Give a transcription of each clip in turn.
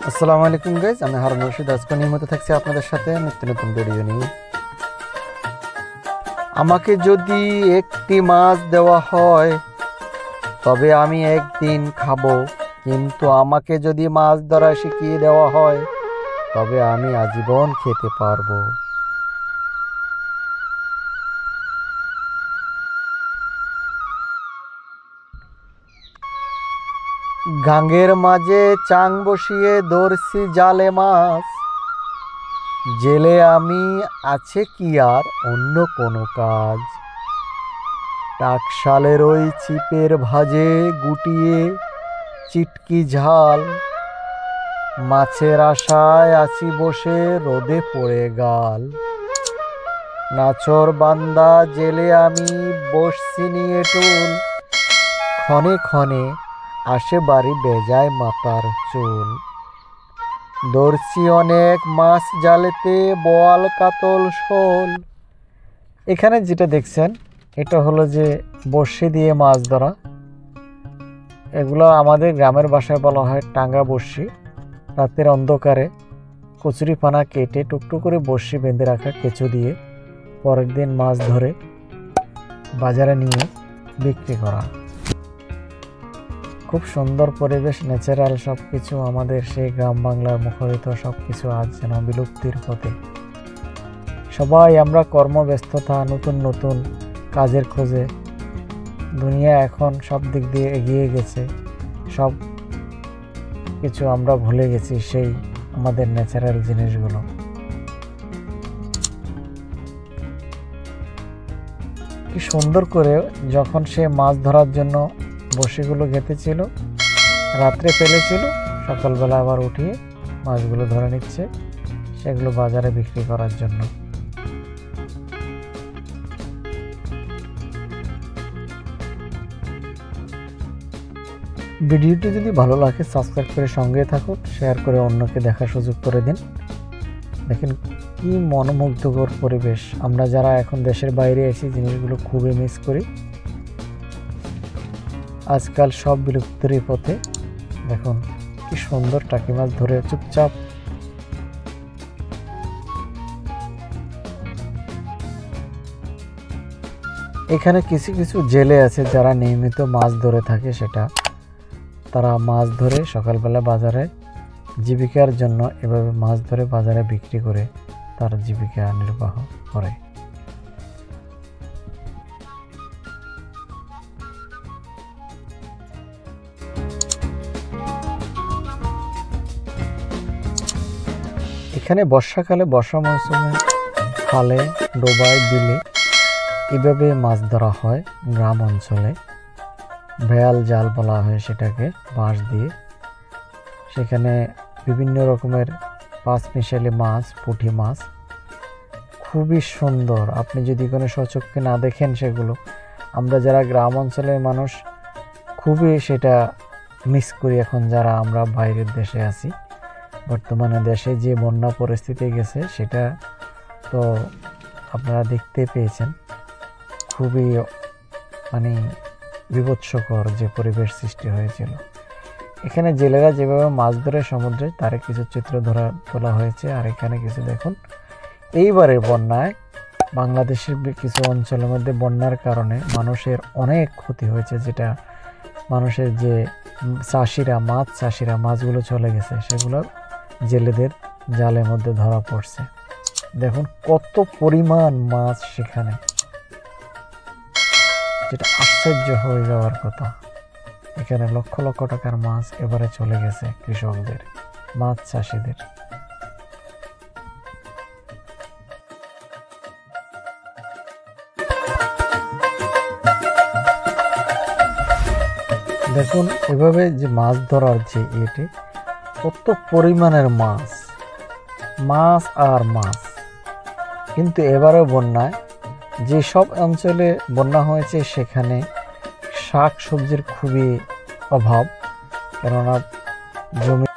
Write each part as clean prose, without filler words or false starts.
আসসালামু আলাইকুম গাইজ, আমি হারুন রশিদ। আজকে নিয়মিত থাকছি আপনাদের সাথে নিত্য নতুন ভিডিও নিয়ে। আমাকে যদি একটি মাছ দেওয়া হয় তবে আমি একদিন খাবো, কিন্তু আমাকে যদি মাছ ধরা শিখিয়ে দেওয়া হয় তবে আমি আজীবন খেতে পারবো। গাঙ্গের মাঝে চাং বসিয়ে ধরছি জালে মাছ, জেলে আমি আছে কি আর অন্য কোনো কাজ। টাকশালের ওই চিপের ভাজে গুটিয়ে চিটকি ঝাল, মাছের আশায় আছি বসে রোদে পড়ে গাল। নাচর বান্দা জেলে আমি বসছি নিয়ে টুল, ক্ষণে ক্ষণে আসে বাড়ি বেজায় মাথার চুল। ধরছি অনেক মাছ জালেতে বোয়াল কাতল শোল। এখানে যেটা দেখছেন এটা হলো যে বড়শি দিয়ে মাছ ধরা। এগুলো আমাদের গ্রামের ভাষায় বলা হয় টাঙ্গা বড়শি। রাতের অন্ধকারে কচুরি পানা কেটে টুকটুক করে বড়শি বেঁধে রাখা কেঁচো দিয়ে পরের দিন মাছ ধরে বাজারে নিয়ে বিক্রি করা। খুব সুন্দর পরিবেশ, ন্যাচারাল সব কিছু। আমাদের সেই গ্রাম বাংলার মুখরিত সব কিছু আজ যেন বিলুপ্তির পথে। সবাই আমরা কর্মব্যস্ততা, নতুন নতুন কাজের খোঁজে। দুনিয়া এখন সব দিক দিয়ে এগিয়ে গেছে, সব কিছু আমরা ভুলে গেছি সেই আমাদের ন্যাচারাল জিনিসগুলো। কি সুন্দর করে যখন সে মাছ ধরার জন্য বড়শিগুলো গেঁথেছিল, রাত্রে ফেলেছিল, সকালবেলা আবার উঠিয়ে মাছগুলো ধরে নিচ্ছে, সেগুলো বাজারে বিক্রি করার জন্য। ভিডিওটি যদি ভালো লাগে সাবস্ক্রাইব করে সঙ্গে থাকুন, শেয়ার করে অন্যকে দেখার সুযোগ করে দিন। দেখেন কি মনোমুগ্ধকর পরিবেশ। আমরা যারা এখন দেশের বাইরে আছি জিনিসগুলো খুবই মিস করি। আজকাল সব বিলুপ্তির পথে। দেখুন কি সুন্দর টাকি মাছ ধরে চুপচাপ। এখানে কিছু কিছু জেলে আছে যারা নিয়মিত মাছ ধরে থাকে, সেটা তারা মাছ ধরে সকালবেলা বাজারে জীবিকার জন্য এভাবে মাছ ধরে বাজারে বিক্রি করে তার জীবিকা নির্বাহ করে। এখানে বর্ষাকালে, বর্ষা মৌসুমে খালে, ডোবায়, বিলে এভাবে মাছ ধরা হয়। গ্রাম অঞ্চলে ভেয়াল জাল বলা হয় সেটাকে, বাঁশ দিয়ে। সেখানে বিভিন্ন রকমের পাঁচ মিশালি মাছ, পুঁটি মাছ খুবই সুন্দর। আপনি যদি কোনো সচক্ষে না দেখেন সেগুলো, আমরা যারা গ্রাম অঞ্চলের মানুষ খুবই সেটা মিস করি। এখন যারা আমরা বাইরের দেশে আছি, বর্তমানে দেশে যে বন্যা পরিস্থিতি গেছে সেটা তো আপনারা দেখতে পেয়েছেন। খুবই মানে বিভৎসকর যে পরিবেশ সৃষ্টি হয়েছিল। এখানে জেলেরা যেভাবে মাছ ধরে সমুদ্রে, তার কিছু চিত্র তোলা হয়েছে। আর এখানে কিছু দেখুন, এইবারে বন্যায় বাংলাদেশের কিছু অঞ্চলের মধ্যে বন্যার কারণে মানুষের অনেক ক্ষতি হয়েছে। যেটা মানুষের যে চাষিরা মাছগুলো চলে গেছে, সেগুলো জেলেদের জালের মধ্যে ধরা পড়ছে। দেখুন কত পরিমাণ মাছ সেখানে, যেটা আশ্চর্য হয়ে যাওয়ার কথা। এখানে লক্ষ লক্ষ টাকার মাছ এবারে চলে গেছে কৃষকদের, মাছ চাষিদের। দেখুন এভাবে যে মাছ ধরার যে এটি, কত পরিমাণের মাছ আর মাছ। কিন্তু এবারে বন্যায় যেসব অঞ্চলে বন্যা হয়েছে সেখানে শাক সবজির খুবই অভাব, কেননা জমি।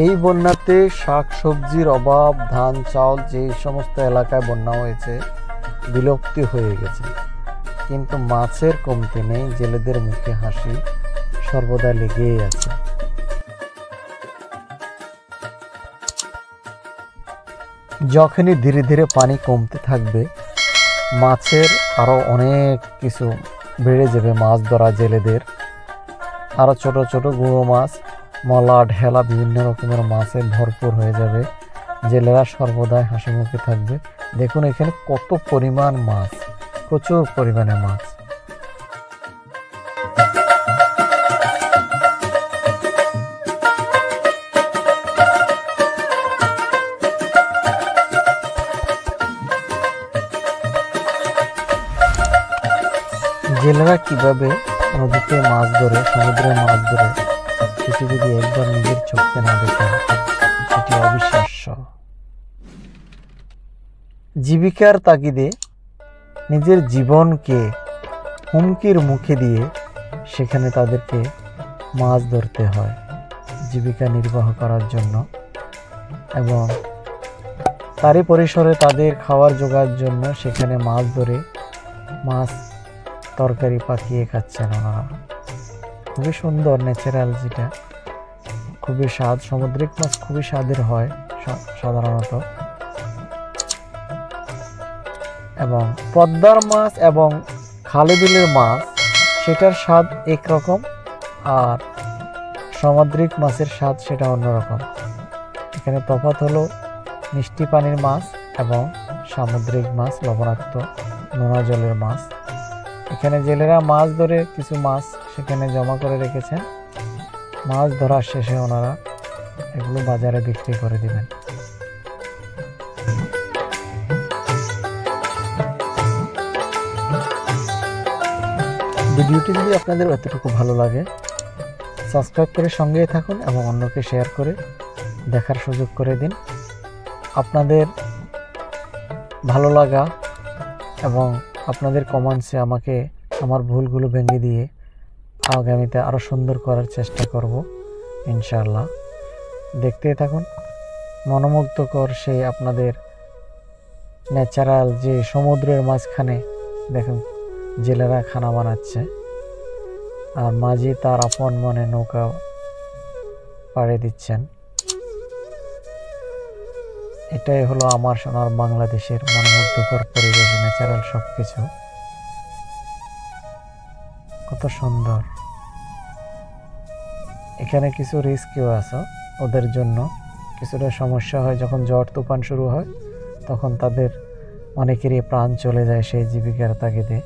এই বন্যাতে শাক সবজির অভাব, ধান চাউল যে সমস্ত এলাকায় বন্যা হয়েছে বিলুপ্তি হয়ে গেছে। কিন্তু মাছের কমতি নেই, জেলেদের মুখে হাসি সর্বদা লেগেই আছে। যখনই ধীরে ধীরে পানি কমতে থাকবে, মাছের আরও অনেক কিছু বেড়ে যাবে। মাছ ধরা জেলেদের আরও ছোট ছোট গুঁড়ো মাছ, মলা, ঢেলা, বিভিন্ন রকমের মাছে ভরপুর হয়ে যাবে। জেলেরা সর্বদাই হাসি মুখে থাকবে। দেখুন এখানে কত পরিমাণ মাছ, প্রচুর পরিমাণে মাছ। জেলেরা কিভাবে নদীতে মাছ ধরে, সমুদ্রে মাছ ধরে, সেটি যদি একবার নিজের চোখে না দেখেন সেটি অবিশ্বাস্য। জীবিকার তাগিদে নিজের জীবনকে হুমকির মুখে দিয়ে সেখানে তাদেরকে মাছ ধরতে হয় জীবিকা নির্বাহ করার জন্য, এবং তারই পরিসরে তাদের খাওয়ার জোগাড় জন্য সেখানে মাছ ধরে মাছ তরকারি পাকিয়ে খাচ্ছেন ওনারা। খুবই সুন্দর ন্যাচারাল, যেটা খুবই স্বাদ। সামুদ্রিক মাছ খুবই স্বাদের হয় সাধারণত, এবং পদ্মার মাছ এবং খালে বিলের মাছ সেটার স্বাদ একরকম, আর সামুদ্রিক মাছের স্বাদ সেটা অন্যরকম। এখানে তফাৎ হলো মিষ্টি পানির মাছ এবং সামুদ্রিক মাছ, লবণাক্ত নোনা জলের মাছ। এখানে জেলেরা মাছ ধরে কিছু মাছ সেখানে জমা করে রেখেছেন। মাছ ধরার শেষে ওনারা এগুলো বাজারে বিক্রি করে দিবেন। ভিডিওটি যদি আপনাদের এতটুকু ভালো লাগে, সাবস্ক্রাইব করে সঙ্গেই থাকুন এবং অন্যকে শেয়ার করে দেখার সুযোগ করে দিন। আপনাদের ভালো লাগা এবং আপনাদের কমেন্টসে আমাকে আমার ভুলগুলো ভেঙে দিয়ে আগামীতে আরও সুন্দর করার চেষ্টা করব ইনশাআল্লাহ। দেখতেই থাকুন মনোমুগ্ধকর সেই আপনাদের ন্যাচারাল যে সমুদ্রের মাঝখানে দেখুন জেলেরা খানা বানাচ্ছে, আর মাঝি তার আপন মনে নৌকা পাড়ে দিচ্ছেন। এটাই হলো আমার সোনার বাংলাদেশের মনোমুগ্ধকর পরিবেশ, ন্যাচারাল সবকিছু কত সুন্দর। এখানে কিছু রিস্কও আছে ওদের জন্য, কিছুটা সমস্যা হয় যখন ঝড় তুফান শুরু হয়, তখন তাদের অনেকেরই প্রাণ চলে যায় সেই জীবিকার তাগিদে।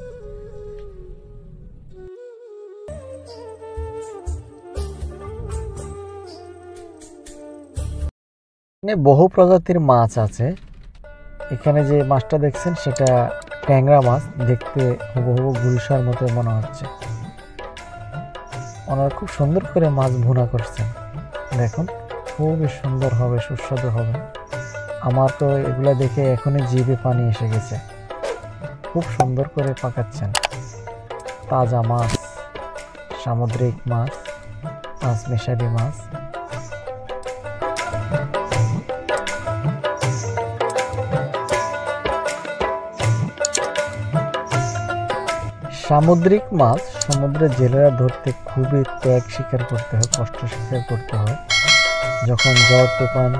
বহু প্রজাতির মাছ আছে। এখানে যে মাছটা দেখছেন সেটা ট্যাংরা মাছ, দেখতে হুবহু গুলশার মতো মনে হচ্ছে। ওনারা খুব সুন্দর করে মাছ ভুনা করছেন, দেখুন খুবই সুন্দর হবে, সুস্বাদু হবে। আমার তো এগুলা দেখে এখনই জিভে পানি এসে গেছে। খুব সুন্দর করে পাকাচ্ছেন তাজা মাছ, সামুদ্রিক মাছ, মেশালি মাছ। সামুদ্রিক মাছ সমুদ্রের জেলেরা ধরতে খুবই ত্যাগ স্বীকার করতে হয়, কষ্ট স্বীকার করতে হয়। যখন ঝড় তুফান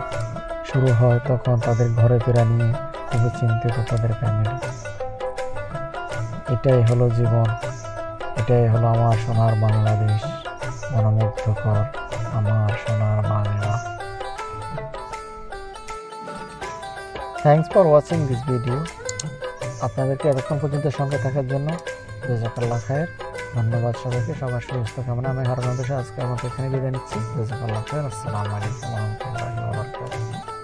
শুরু হয় তখন তাদের ঘরে ফেরা নিয়ে খুবই চিন্তিত তাদের ফ্যামিলি। এটাই হলো জীবন, এটাই হলো আমার সোনার বাংলাদেশ, মনোমুগ্ধকর আমার সোনার Bangla. Thanks for watching this video. আপনাদেরকে এতক্ষণ পর্যন্ত সঙ্গে থাকার জন্য জাযাকাল্লাহ খায়ের, ধন্যবাদ সবাইকে। সবার সুস্থ কামনা। আমি হারুন আজকে আমাকে এখানে বিদায় নিচ্ছি। জাযাকাল্লাহ খায়ের। আসসালামু আলাইকুম ওয়া রাহমাতুল্লাহি ওয়া বারাকাতুহু।